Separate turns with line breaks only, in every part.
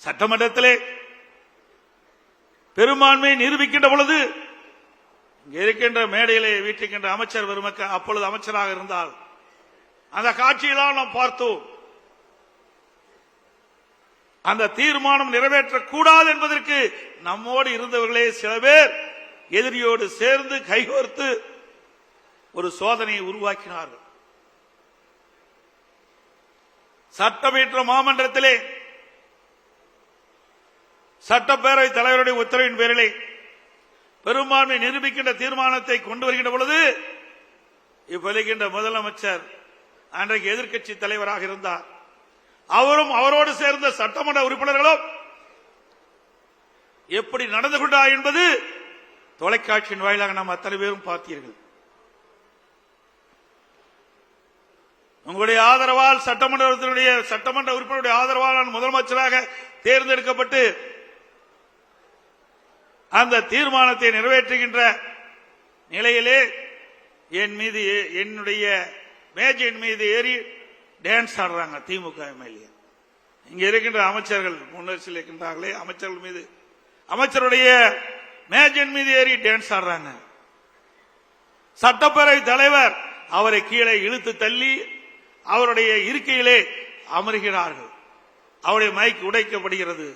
சட்டமன்றத்திலே பெரும்பான்மையை நிரூபிக்கின்ற பொழுது இங்கே இருக்கின்ற மேடையிலே வீட்டிருக்கின்ற அமைச்சர் பெருமக்கள் அப்பொழுது அமைச்சராக இருந்தால் அந்த காட்சியெல்லாம் நாம் பார்த்தோம். அந்த தீர்மானம் நிறைவேற்றக்கூடாது என்பதற்கு நம்மோடு இருந்தவர்களே சில பேர் எதிரியோடு சேர்ந்து கைகோர்த்து ஒரு சோதனையை உருவாக்கினார்கள். சட்டமன்ற மாமன்றத்திலே சட்டப்பேரவை தலைவருடைய உத்தரவின் பேரிலே பெரும்பான்மை நிரூபிக்கின்ற தீர்மானத்தை கொண்டு வருகின்ற பொழுது இப்பொழுகின்ற முதலமைச்சர் அன்றைக்கு எதிர்க்கட்சி தலைவராக இருந்தார். அவரும் அவரோடு சேர்ந்த சட்டமன்ற உறுப்பினர்களும் எப்படி நடந்து கொண்டார் என்பது தொலைக்காட்சியின் வாயிலாக நாம் அத்தனை பேரும் பார்த்தீர்கள். உங்களுடைய ஆதரவால் சட்டமன்ற உறுப்பினருடைய ஆதரவால் முதலமைச்சராக தேர்ந்தெடுக்கப்பட்டு அந்த தீர்மானத்தை நிறைவேற்றுகின்ற நிலையிலே என் மீது என்னுடைய மேஜின் மீது ஏறி டான்ஸ் ஆடுறாங்க திமுக எம்எல்ஏ. இங்க இருக்கின்ற அமைச்சர்கள் முன்னரசில் இருக்கின்றார்களே அமைச்சர்கள் மீது அமைச்சருடைய மேஜின் மீது ஏறி டான்ஸ் ஆடுறாங்க. சட்டப்பேரவை தலைவர் அவரை கீழே இழுத்து தள்ளி அவருடைய இருக்கையிலே அமர்கிறார்கள். அவருடைய மைக் உடைக்கப்படுகிறது.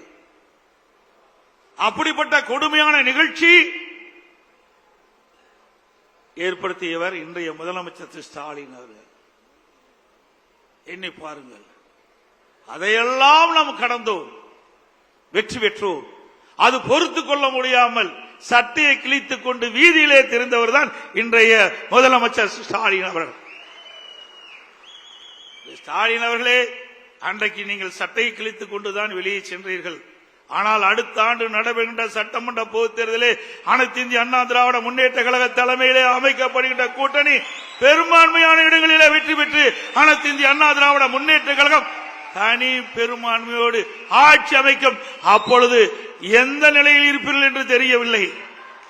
அப்படிப்பட்ட கொடுமையான நிகழ்ச்சி ஏற்படுத்தியவர் இன்றைய முதலமைச்சர் திரு ஸ்டாலின் அவர்கள். எண்ணி பாருங்கள். அதையெல்லாம் நாம் கடந்தோம், வெற்றி பெற்றோம். அது பொறுத்துக் கொள்ள முடியாமல் சட்டையை கிழித்துக் கொண்டு வீதியிலே தெரிந்தவர் தான் இன்றைய முதலமைச்சர் ஸ்டாலின் அவர்கள். ஸ்டாலின் அவர்களே, அன்றைக்கு நீங்கள் சட்டையை கிழித்துக் கொண்டுதான் வெளியே சென்றீர்கள். ஆனால் அடுத்த ஆண்டு நடைபெறுகின்ற சட்டமன்ற பொதுத் தேர்தலில் அனைத்து இந்திய அண்ணா திராவிட முன்னேற்ற கழக தலைமையிலே அமைக்கப்படுகின்ற கூட்டணி பெரும்பான்மையான இடங்களிலே வெற்றி பெற்று அனைத்து இந்திய அண்ணா திராவிட முன்னேற்ற கழகம் தனி பெரும்பான்மையோடு ஆட்சி அமைக்கும். அப்பொழுது எந்த நிலையில் இருப்பீர்கள் என்று தெரியவில்லை.